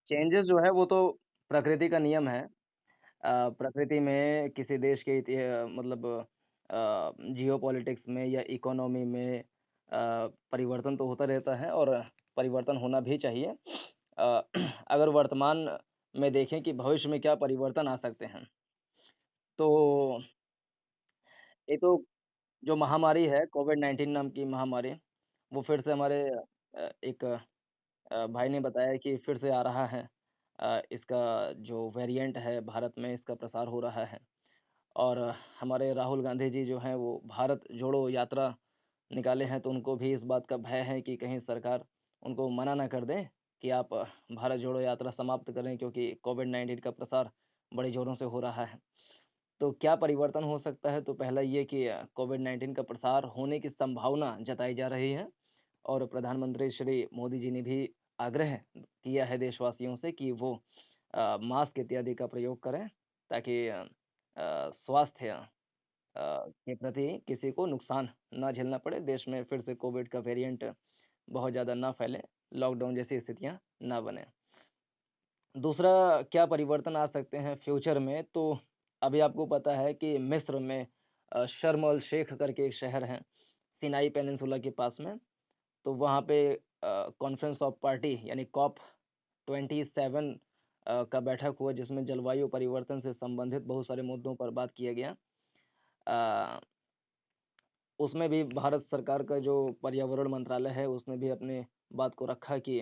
Changes जो है वो तो प्रकृति का नियम है। प्रकृति में किसी देश के मतलब जियोपॉलिटिक्स में या इकोनॉमी में परिवर्तन तो होता रहता है और परिवर्तन होना भी चाहिए। अ, अगर वर्तमान में देखें कि भविष्य में क्या परिवर्तन आ सकते हैं, तो एक तो जो महामारी है कोविड-19 नाम की महामारी, वो फिर से हमारे एक भाई ने बताया कि फिर से आ रहा है। इसका जो वेरिएंट है भारत में इसका प्रसार हो रहा है और हमारे राहुल गांधी जी जो हैं वो भारत जोड़ो यात्रा निकाले हैं, तो उनको भी इस बात का भय है कि कहीं सरकार उनको मना ना कर दे कि आप भारत जोड़ो यात्रा समाप्त करें, क्योंकि कोविड-19 का प्रसार बड़े ज़ोरों से हो रहा है। तो क्या परिवर्तन हो सकता है? तो पहला ये कि कोविड-19 का प्रसार होने की संभावना जताई जा रही है और प्रधानमंत्री श्री मोदी जी ने भी आग्रह किया है देशवासियों से कि वो मास्क इत्यादि का प्रयोग करें, ताकि स्वास्थ्य के प्रति किसी को नुकसान ना झेलना पड़े, देश में फिर से कोविड का वेरिएंट बहुत ज़्यादा ना फैले, लॉकडाउन जैसी स्थितियाँ ना बनें। दूसरा क्या परिवर्तन आ सकते हैं फ्यूचर में, तो अभी आपको पता है कि मिस्र में शर्म अल शेख करके एक शहर है, सिनाई पेनिनसुला के पास में। तो वहाँ पे कॉन्फ्रेंस ऑफ पार्टी यानी कॉप 27 का बैठक हुआ, जिसमें जलवायु परिवर्तन से संबंधित बहुत सारे मुद्दों पर बात किया गया। अ, उसमें भी भारत सरकार का जो पर्यावरण मंत्रालय है, उसने भी अपनी बात को रखा कि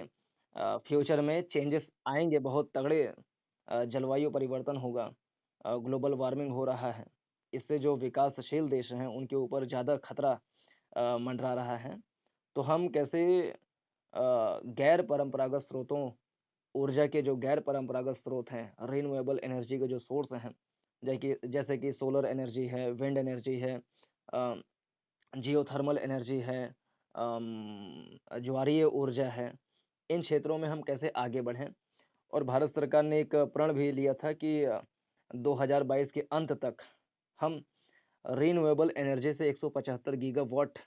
फ्यूचर में चेंजेस आएँगे, बहुत तगड़े जलवायु परिवर्तन होगा। ग्लोबल वार्मिंग हो रहा है। इससे जो विकासशील देश हैं, उनके ऊपर ज़्यादा खतरा मंडरा रहा है। तो हम कैसे गैर परंपरागत स्रोतों ऊर्जा के जो गैर परंपरागत स्रोत हैं, रिन्यूएबल एनर्जी के जो सोर्स हैं, जैसे कि सोलर एनर्जी है, विंड एनर्जी है, अ, जियोथर्मल एनर्जी है, ज्वारीय ऊर्जा है, इन क्षेत्रों में हम कैसे आगे बढ़ें। और भारत सरकार ने एक प्रण भी लिया था कि 2022 के अंत तक हम रिन्यूएबल एनर्जी से 175 गीगावाट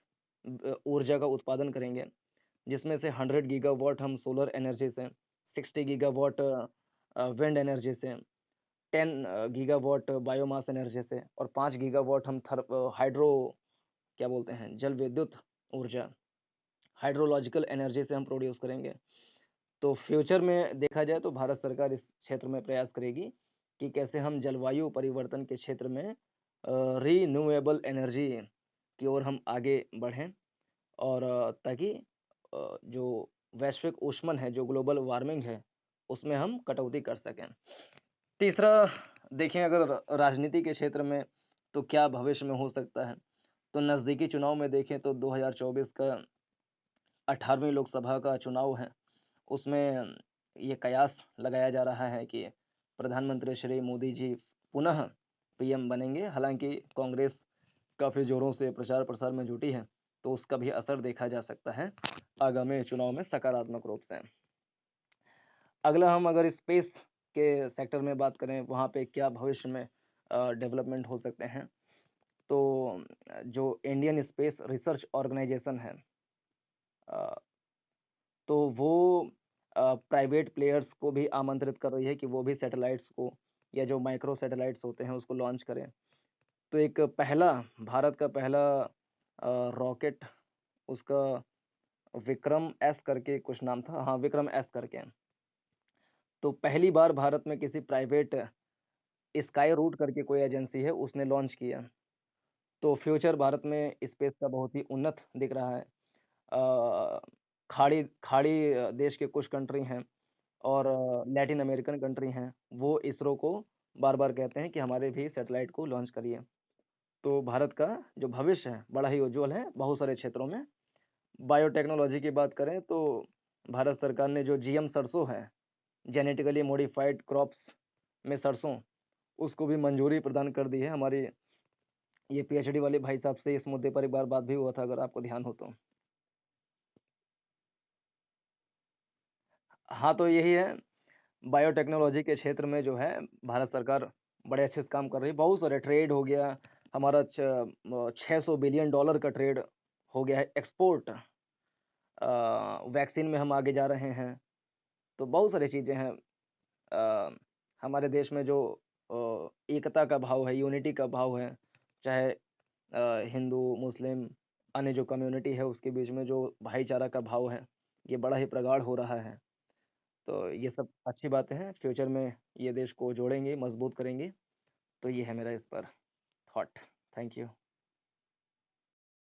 ऊर्जा का उत्पादन करेंगे, जिसमें से 100 गीगावाट हम सोलर एनर्जी से, 60 गीगावाट विंड एनर्जी से, 10 गीगावाट बायोमास एनर्जी से और 5 गीगावाट हम हाइड्रो क्या बोलते हैं, जल विद्युत ऊर्जा, हाइड्रोलॉजिकल एनर्जी से हम प्रोड्यूस करेंगे। तो फ्यूचर में देखा जाए तो भारत सरकार इस क्षेत्र में प्रयास करेगी कि कैसे हम जलवायु परिवर्तन के क्षेत्र में रिन्यूएबल एनर्जी की ओर हम आगे बढ़ें और ताकि जो वैश्विक ऊष्मन है, जो ग्लोबल वार्मिंग है, उसमें हम कटौती कर सकें। तीसरा देखें अगर राजनीति के क्षेत्र में तो क्या भविष्य में हो सकता है? तो नज़दीकी चुनाव में देखें तो 2024 का 18वीं लोकसभा का चुनाव है। उसमें ये कयास लगाया जा रहा है कि प्रधानमंत्री श्री मोदी जी पुनः पीएम बनेंगे। हालाँकि कांग्रेस काफ़ी ज़ोरों से प्रचार-प्रसार में जुटी है, तो उसका भी असर देखा जा सकता है आगामी चुनाव में सकारात्मक रूप से। अगला हम अगर स्पेस के सेक्टर में बात करें, वहाँ पे क्या भविष्य में डेवलपमेंट हो सकते हैं। तो जो इंडियन स्पेस रिसर्च ऑर्गेनाइजेशन है, अ, तो वो प्राइवेट प्लेयर्स को भी आमंत्रित कर रही है कि वो भी सैटेलाइट्स को या जो माइक्रो सैटेलाइट्स होते हैं उसको लॉन्च करें। तो एक पहला भारत का पहला रॉकेट, उसका विक्रम एस करके कुछ नाम था, हाँ, विक्रम एस करके। तो पहली बार भारत में किसी प्राइवेट स्काई रूट करके कोई एजेंसी है, उसने लॉन्च किया। तो फ्यूचर भारत में स्पेस का बहुत ही उन्नत दिख रहा है। अ, खाड़ी खाड़ी देश के कुछ कंट्री हैं और लैटिन अमेरिकन कंट्री हैं, वो इसरो को बार-बार कहते हैं कि हमारे भी सैटेलाइट को लॉन्च करिए। तो भारत का जो भविष्य है, बड़ा ही उज्ज्वल है बहुत सारे क्षेत्रों में। बायोटेक्नोलॉजी की बात करें तो भारत सरकार ने जो जीएम सरसों है, जेनेटिकली मॉडिफाइड क्रॉप्स में सरसों, उसको भी मंजूरी प्रदान कर दी है। हमारी ये पीएचडी वाले भाई साहब से इस मुद्दे पर एक बार बात भी हुआ था, अगर आपको ध्यान हो तो। हाँ, तो यही है, बायोटेक्नोलॉजी के क्षेत्र में जो है भारत सरकार बड़े अच्छे से काम कर रही है। बहुत सारे ट्रेड हो गया, हमारा 600 बिलियन डॉलर का ट्रेड हो गया है एक्सपोर्ट। वैक्सीन में हम आगे जा रहे हैं। तो बहुत सारी चीज़ें हैं अ, हमारे देश में जो एकता का भाव है, यूनिटी का भाव है, चाहे हिंदू, मुस्लिम, अन्य जो कम्युनिटी है उसके बीच में जो भाईचारा का भाव है, ये बड़ा ही प्रगाढ़ हो रहा है। तो ये सब अच्छी बातें हैं, फ्यूचर में ये देश को जोड़ेंगे, मजबूत करेंगे। तो ये है मेरा इस पर थॉट। Thank you.